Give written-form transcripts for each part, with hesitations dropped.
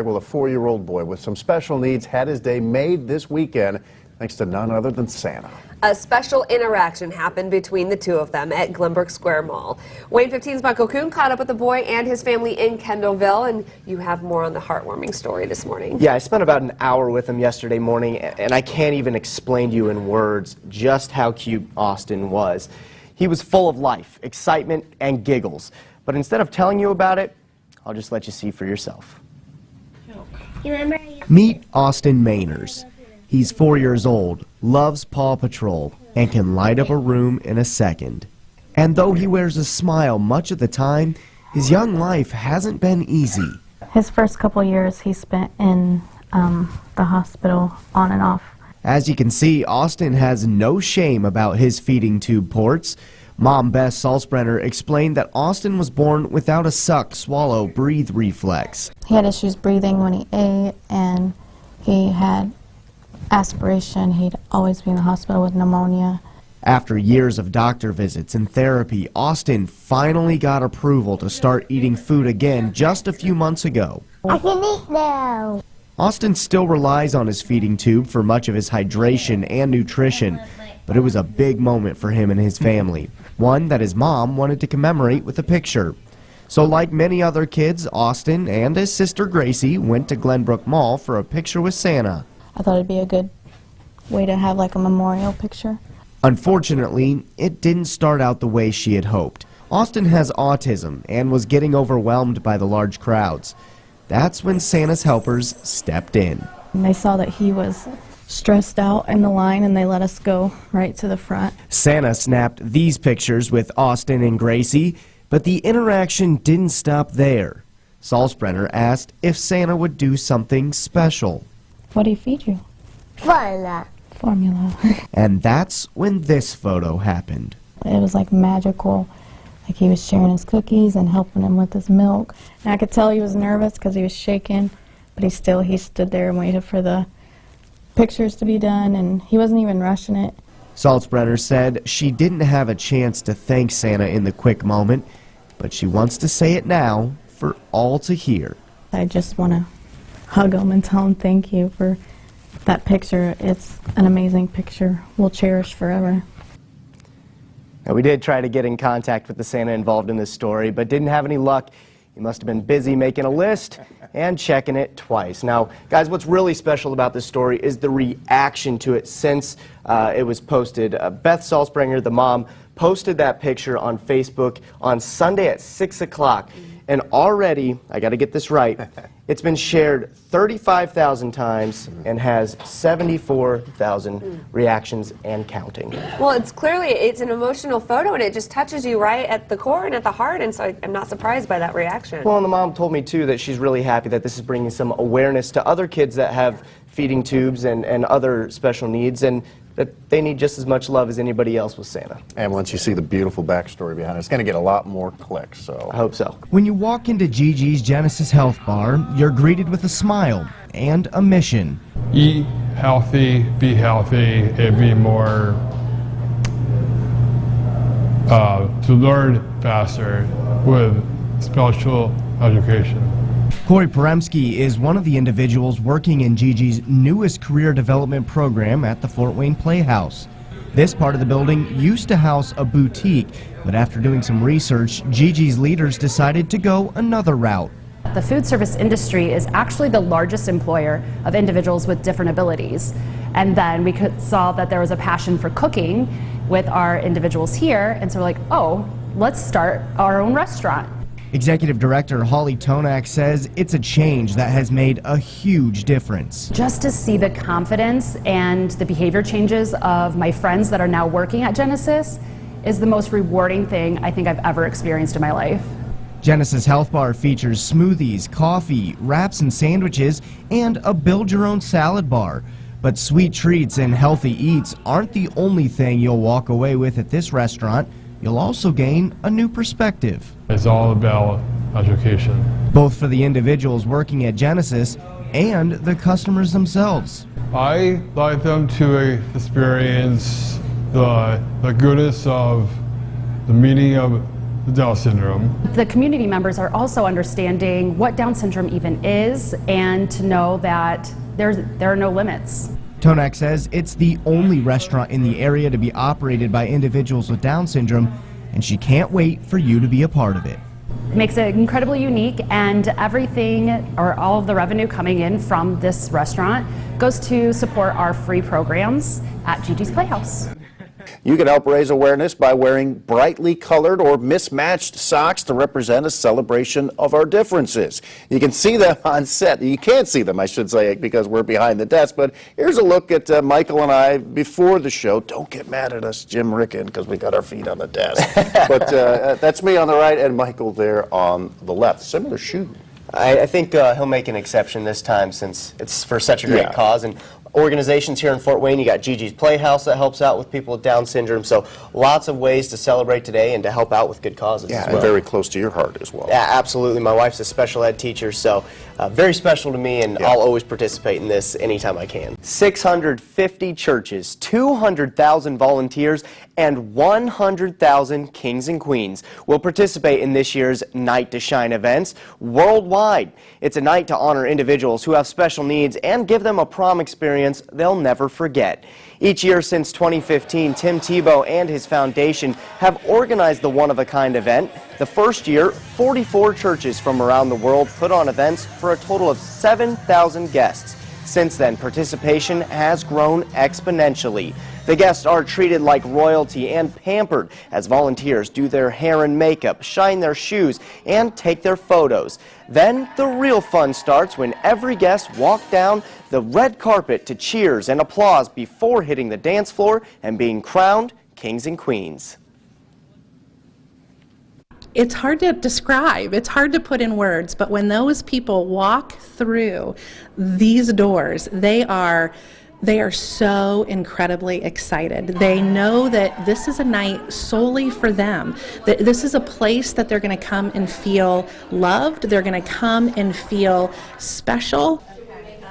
Well, a 4-year-old boy with some special needs had his day made this weekend thanks to none other than Santa. A special interaction happened between the two of them at Glenbrook Square Mall. WANE-15's Michael Kuhn caught up with the boy and his family in Kendallville, and you have more on the heartwarming story this morning. Yeah, I spent about an hour with him yesterday morning, and I can't even explain to you in words just how cute Austin was. He was full of life, excitement, and giggles. But instead of telling you about it, I'll just let you see for yourself. Meet Austin Mainers. He's 4 years old, loves Paw Patrol, and can light up a room in a second. And though he wears a smile much of the time, his young life hasn't been easy. His first couple years he spent in the hospital on and off. As you can see, Austin has no shame about his feeding tube ports. Mom Beth Salzbrenner explained that Austin was born without a suck, swallow, breathe reflex. He had issues breathing when he ate, and he had aspiration. He'd always be in the hospital with pneumonia. After years of doctor visits and therapy, Austin finally got approval to start eating food again just a few months ago. I can eat now. Austin still relies on his feeding tube for much of his hydration and nutrition, but it was a big moment for him and his family, one that his mom wanted to commemorate with a picture. So like many other kids, Austin and his sister Gracie went to Glenbrook Mall for a picture with Santa. I thought it'd be a good way to have like a memorial picture. Unfortunately, it didn't start out the way she had hoped. Austin has autism and was getting overwhelmed by the large crowds. That's when Santa's helpers stepped in. And they saw that he was stressed out in the line, and they let us go right to the front. Santa snapped these pictures with Austin and Gracie, but the interaction didn't stop there. Salzbrenner asked if Santa would do something special. What do you feed you? Formula. Formula. And that's when this photo happened. It was like magical. Like he was sharing his cookies and helping him with his milk. And I could tell he was nervous because he was shaking, but he stood there and waited for the pictures to be done, and he wasn't even rushing it. Salzbrenner said she didn't have a chance to thank Santa in the quick moment, but she wants to say it now for all to hear. I just want to hug him and tell him thank you for that picture. It's an amazing picture we'll cherish forever. Now, we did try to get in contact with the Santa involved in this story, but didn't have any luck. He must have been busy making a list and checking it twice. Now, guys, what's really special about this story is the reaction to it since it was posted. Beth Salzbrenner, the mom, posted that picture on Facebook on Sunday at 6 o'clock. And already, I got to get this right, it's been shared 35,000 times and has 74,000 reactions and counting. Well, it's an emotional photo, and it just touches you right at the core and at the heart, and so I'm not surprised by that reaction. Well, and the mom told me, too, that she's really happy that this is bringing some awareness to other kids that have feeding tubes and other special needs, and that they need just as much love as anybody else with Santa. And once you see the beautiful backstory behind it, it's going to get a lot more clicks. So I hope so. When you walk into Gigi's Genesis Health Bar, you're greeted with a smile and a mission. Eat healthy, be healthy, and be more, to learn faster with special education. Corey Poremski is one of the individuals working in Gigi's newest career development program at the Fort Wayne Playhouse. This part of the building used to house a boutique, but after doing some research, Gigi's leaders decided to go another route. The food service industry is actually the largest employer of individuals with different abilities. And then we saw that there was a passion for cooking with our individuals here, and so we're like, oh, let's start our own restaurant. Executive Director Holly Tonak says it's a change that has made a huge difference. Just to see the confidence and the behavior changes of my friends that are now working at Genesis is the most rewarding thing I think I've ever experienced in my life. Genesis Health Bar features smoothies, coffee, wraps and sandwiches, and a build-your-own salad bar. But sweet treats and healthy eats aren't the only thing you'll walk away with at this restaurant. You'll also gain a new perspective. It's all about education. Both for the individuals working at Genesis and the customers themselves. I like them to experience the goodness of the meaning of Down syndrome. The community members are also understanding what Down syndrome even is and to know that there are no limits. Tonak says it's the only restaurant in the area to be operated by individuals with Down syndrome, and she can't wait for you to be a part of it. It makes it incredibly unique, and everything or all of the revenue coming in from this restaurant goes to support our free programs at Gigi's Playhouse. You can help raise awareness by wearing brightly colored or mismatched socks to represent a celebration of our differences. You can see them on set. You can't see them, I should say, because we're behind the desk. But here's a look at Michael and I before the show. Don't get mad at us, Jim Ricken, because we got our feet on the desk. But that's me on the right and Michael there on the left. Similar shoe. I think he'll make an exception this time since it's for such a great cause. And organizations here in Fort Wayne, you got Gigi's Playhouse that helps out with people with Down syndrome, so lots of ways to celebrate today and to help out with good causes as well. And very close to your heart as well. Yeah, absolutely. My wife's a special ed teacher, so very special to me, and I'll always participate in this anytime I can. 650 churches, 200,000 volunteers, and 100,000 kings and queens will participate in this year's Night to Shine events worldwide. It's a night to honor individuals who have special needs and give them a prom experience they'll never forget. Each year since 2015, Tim Tebow and his foundation have organized the one-of-a-kind event. The first year, 44 churches from around the world put on events for a total of 7,000 guests. Since then, participation has grown exponentially. The guests are treated like royalty and pampered as volunteers do their hair and makeup, shine their shoes, and take their photos. Then the real fun starts when every guest walks down the red carpet to cheers and applause before hitting the dance floor and being crowned kings and queens. It's hard to describe, it's hard to put in words, but when those people walk through these doors, they are so incredibly excited. They know that this is a night solely for them, that this is a place that they're going to come and feel loved, they're going to come and feel special.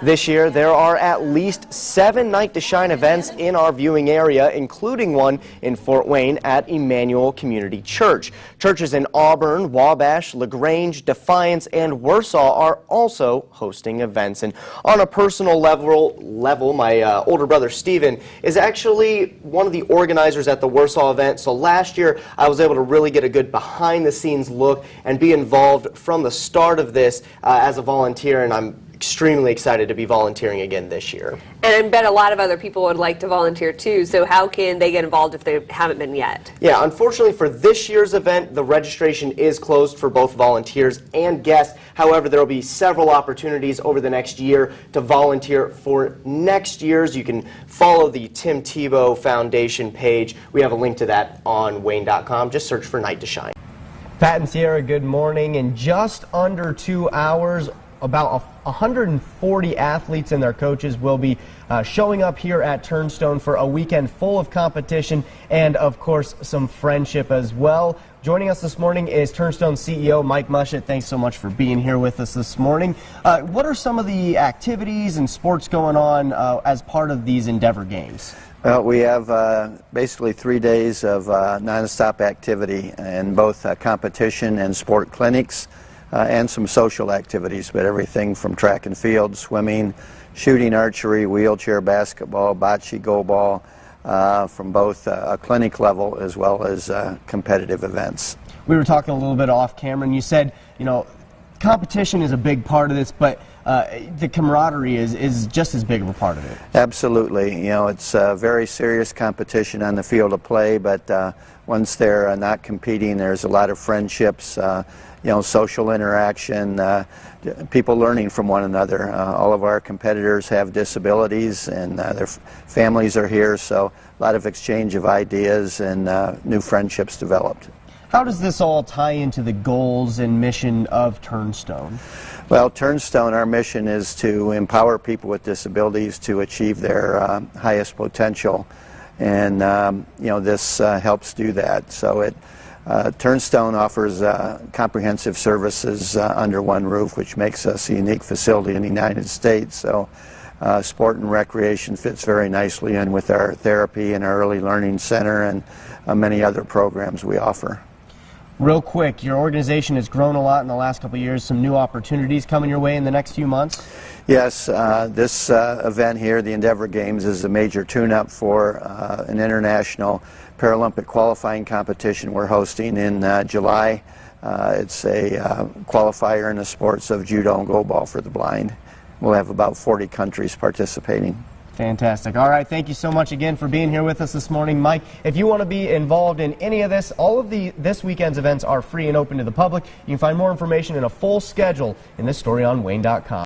This year, there are at least 7 Night to Shine events in our viewing area, including one in Fort Wayne at Emmanuel Community Church. Churches in Auburn, Wabash, LaGrange, Defiance, and Warsaw are also hosting events. And on a personal level, my older brother Steven is actually one of the organizers at the Warsaw event. So last year, I was able to really get a good behind-the-scenes look and be involved from the start of this as a volunteer, and I'm extremely excited to be volunteering again this year. And I bet a lot of other people would like to volunteer too, so how can they get involved if they haven't been yet? Yeah, unfortunately for this year's event, the registration is closed for both volunteers and guests. However, there will be several opportunities over the next year to volunteer for next year's. You can follow the Tim Tebow Foundation page. We have a link to that on WANE.com. Just search for Night to Shine. Pat and Sierra, good morning. In just under 2 hours, about 140 athletes and their coaches will be showing up here at Turnstone for a weekend full of competition and, of course, some friendship as well. Joining us this morning is Turnstone CEO Mike Mushet. Thanks so much for being here with us this morning. What are some of the activities and sports going on as part of these Endeavor Games? Well, we have basically 3 days of non-stop activity in both competition and sport clinics. And some social activities, but everything from track and field, swimming, shooting, archery, wheelchair basketball, bocce, goalball, from both a clinic level as well as competitive events. We were talking a little bit off camera, and you said, you know, competition is a big part of this, but the camaraderie is just as big of a part of it. Absolutely. You know, it's a very serious competition on the field of play, but once they're not competing, there's a lot of friendships, you know, social interaction, people learning from one another. All of our competitors have disabilities, and their families are here, so a lot of exchange of ideas and new friendships developed. How does this all tie into the goals and mission of Turnstone? Well, Turnstone, our mission is to empower people with disabilities to achieve their highest potential, and you know, this helps do that. So Turnstone offers comprehensive services under one roof, which makes us a unique facility in the United States. So sport and recreation fits very nicely in with our therapy and our early learning center and many other programs we offer. Real quick, your organization has grown a lot in the last couple of years. Some new opportunities coming your way in the next few months? Yes, this event here, the Endeavor Games, is a major tune-up for an international Paralympic qualifying competition we're hosting in July. It's a qualifier in the sports of judo and goalball for the blind. We'll have about 40 countries participating. Fantastic. All right, thank you so much again for being here with us this morning. Mike, if you want to be involved in any of this, all of this weekend's events are free and open to the public. You can find more information and a full schedule in this story on WANE.com.